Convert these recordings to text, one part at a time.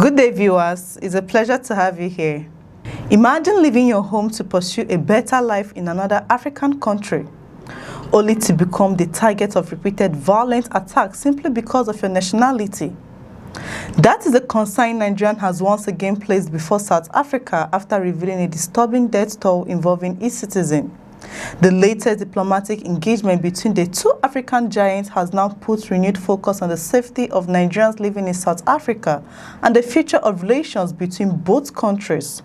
Good day, viewers. It's a pleasure to have you here. Imagine leaving your home to pursue a better life in another African country, only to become the target of repeated violent attacks simply because of your nationality. That is a concern Nigerian has once again placed before South Africa after revealing a disturbing death toll involving its citizen. The latest diplomatic engagement between the two African giants has now put renewed focus on the safety of Nigerians living in South Africa and the future of relations between both countries.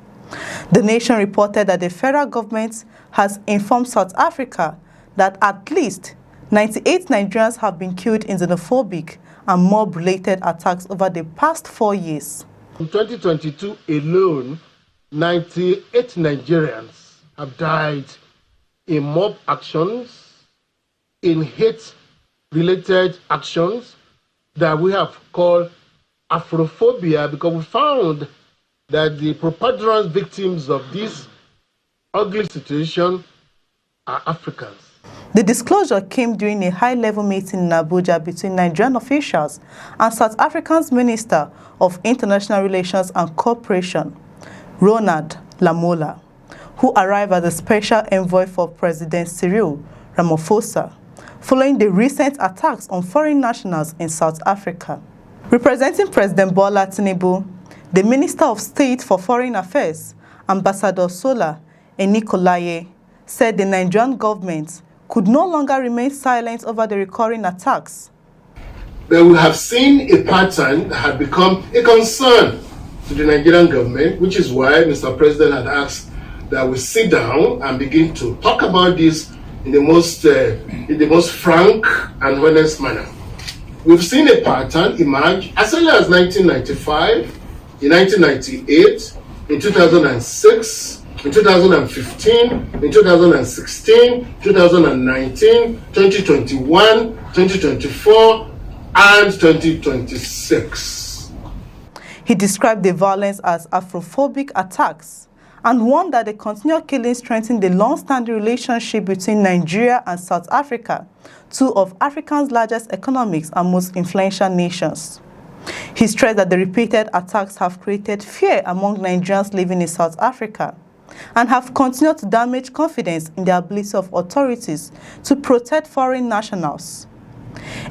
The nation reported that the federal government has informed South Africa that at least 98 Nigerians have been killed in xenophobic and mob-related attacks over the past 4 years. In 2022 alone, 98 Nigerians have died in mob actions, in hate-related actions that we have called Afrophobia, because we found that the preponderant victims of this ugly situation are Africans. The disclosure came during a high-level meeting in Abuja between Nigerian officials and South Africa's Minister of International Relations and Cooperation, Ronald Lamola, who arrived as a special envoy for President Cyril Ramaphosa, following the recent attacks on foreign nationals in South Africa. Representing President Bola Tinubu, the Minister of State for Foreign Affairs, Ambassador Sola Enikolaye, said the Nigerian government could no longer remain silent over the recurring attacks. But we have seen a pattern that had become a concern to the Nigerian government, which is why Mr. President had asked that we sit down and begin to talk about this in the most frank and honest manner. We've seen a pattern emerge as early as 1995, in 1998, in 2006, in 2015, in 2016, 2019, 2021, 2024, and 2026. He described the violence as Afrophobic attacks and warned that the continual killing strengthened the long-standing relationship between Nigeria and South Africa, two of Africa's largest economics and most influential nations. He stressed that the repeated attacks have created fear among Nigerians living in South Africa and have continued to damage confidence in the ability of authorities to protect foreign nationals.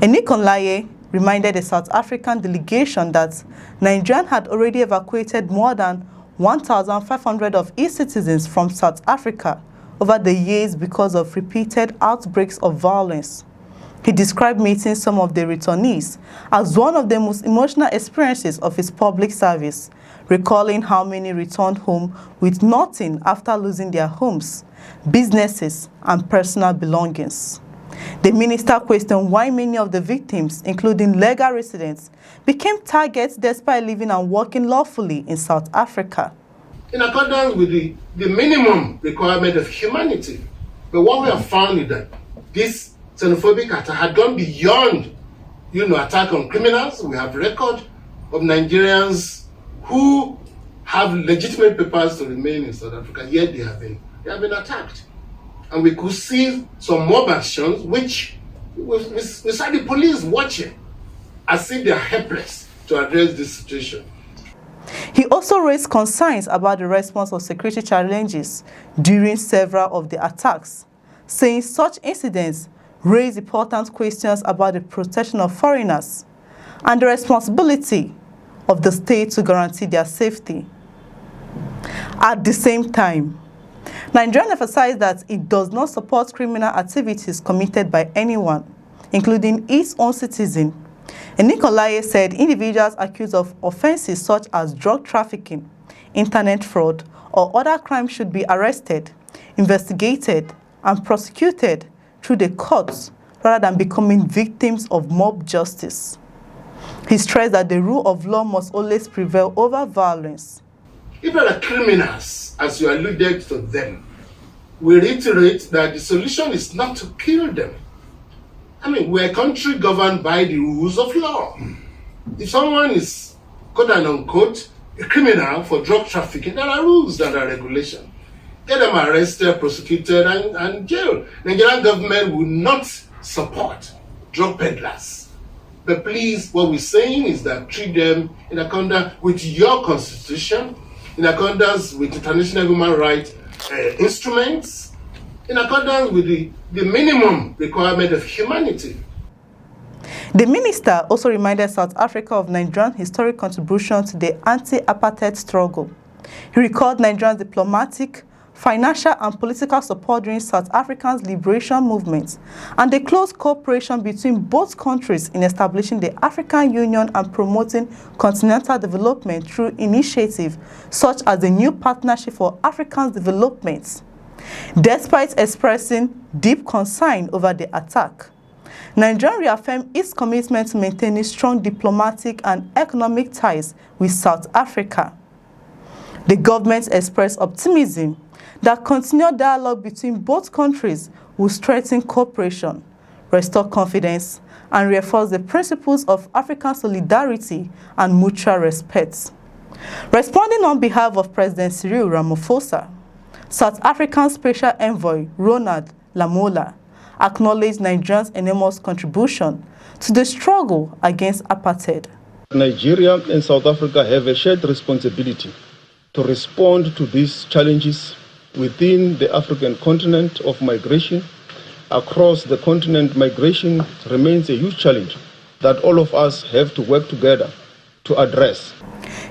Enikolaye reminded the South African delegation that Nigeria had already evacuated more than 1,500 of its citizens from South Africa over the years because of repeated outbreaks of violence. He described meeting some of the returnees as one of the most emotional experiences of his public service, recalling how many returned home with nothing after losing their homes, businesses, and personal belongings. The minister questioned why many of the victims, including legal residents, became targets despite living and working lawfully in South Africa. In accordance with the minimum requirement of humanity. But what we have found is that this xenophobic attack had gone beyond, attack on criminals. We have record of Nigerians who have legitimate papers to remain in South Africa, yet they have been attacked. And we could see some mob actions, which we saw the police watching as if they are helpless to address this situation. He also raised concerns about the response of security challenges during several of the attacks, saying such incidents raise important questions about the protection of foreigners and the responsibility of the state to guarantee their safety. At the same time, Nigeria emphasized that it does not support criminal activities committed by anyone, including its own citizen. Enikolaye said individuals accused of offenses such as drug trafficking, internet fraud, or other crimes should be arrested, investigated, and prosecuted through the courts rather than becoming victims of mob justice. He stressed that the rule of law must always prevail over violence. If there are criminals, as you alluded to them, we reiterate that the solution is not to kill them. We're a country governed by the rules of law. If someone is, quote and unquote, a criminal for drug trafficking, there are rules and regulations. Get them arrested, prosecuted, and jailed. The Nigerian government will not support drug peddlers. But please, what we're saying is that treat them in accordance with your constitution, in accordance with international human rights instruments, in accordance with the minimum requirement of humanity. The minister also reminded South Africa of Nigeria's historic contribution to the anti-apartheid struggle. He recalled Nigeria's diplomatic, financial and political support during South Africa's liberation movement and the close cooperation between both countries in establishing the African Union and promoting continental development through initiatives such as the New Partnership for African Development. Despite expressing deep concern over the attack, Nigeria reaffirmed its commitment to maintaining strong diplomatic and economic ties with South Africa. The government expressed optimism that continued dialogue between both countries will strengthen cooperation, restore confidence, and reinforce the principles of African solidarity and mutual respect. Responding on behalf of President Cyril Ramaphosa, South African Special Envoy Ronald Lamola acknowledged Nigeria's enormous contribution to the struggle against apartheid. Nigeria and South Africa have a shared responsibility to respond to these challenges within the African continent of migration. Across the continent, migration remains a huge challenge that all of us have to work together to address.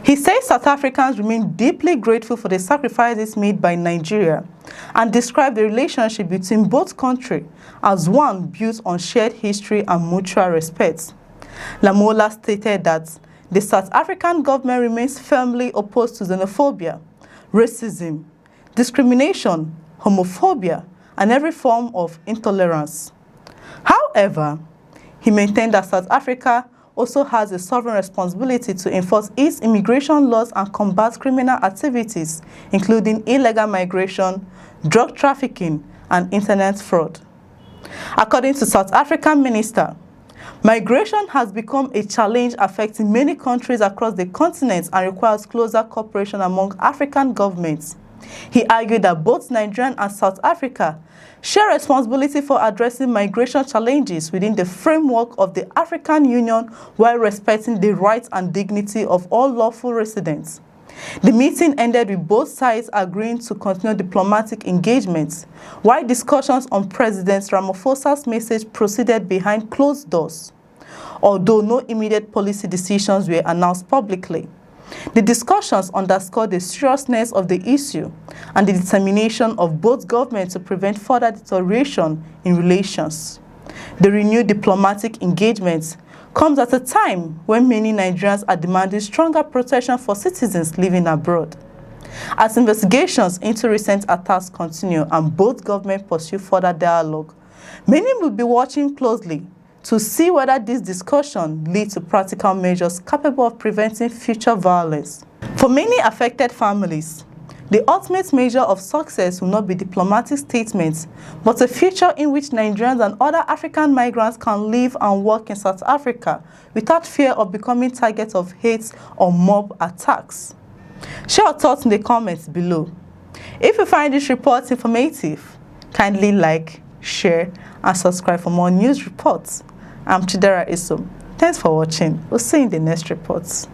He says South Africans remain deeply grateful for the sacrifices made by Nigeria and described the relationship between both countries as one built on shared history and mutual respect. Lamola stated that the South African government remains firmly opposed to xenophobia, racism, discrimination, homophobia, and every form of intolerance. However, he maintained that South Africa also has a sovereign responsibility to enforce its immigration laws and combat criminal activities, including illegal migration, drug trafficking, and internet fraud. According to South African minister, migration has become a challenge affecting many countries across the continent and requires closer cooperation among African governments. He argued that both Nigeria and South Africa share responsibility for addressing migration challenges within the framework of the African Union while respecting the rights and dignity of all lawful residents. The meeting ended with both sides agreeing to continue diplomatic engagements, while discussions on President Ramaphosa's message proceeded behind closed doors. Although no immediate policy decisions were announced publicly, the discussions underscored the seriousness of the issue and the determination of both governments to prevent further deterioration in relations. The renewed diplomatic engagement comes at a time when many Nigerians are demanding stronger protection for citizens living abroad. As investigations into recent attacks continue and both governments pursue further dialogue, many will be watching closely to see whether this discussion leads to practical measures capable of preventing future violence. For many affected families, the ultimate measure of success will not be diplomatic statements, but a future in which Nigerians and other African migrants can live and work in South Africa without fear of becoming targets of hate or mob attacks. Share your thoughts in the comments below. If you find this report informative, kindly like, share, and subscribe for more news reports. I'm Chidera Isom. Thanks for watching. We'll see you in the next reports.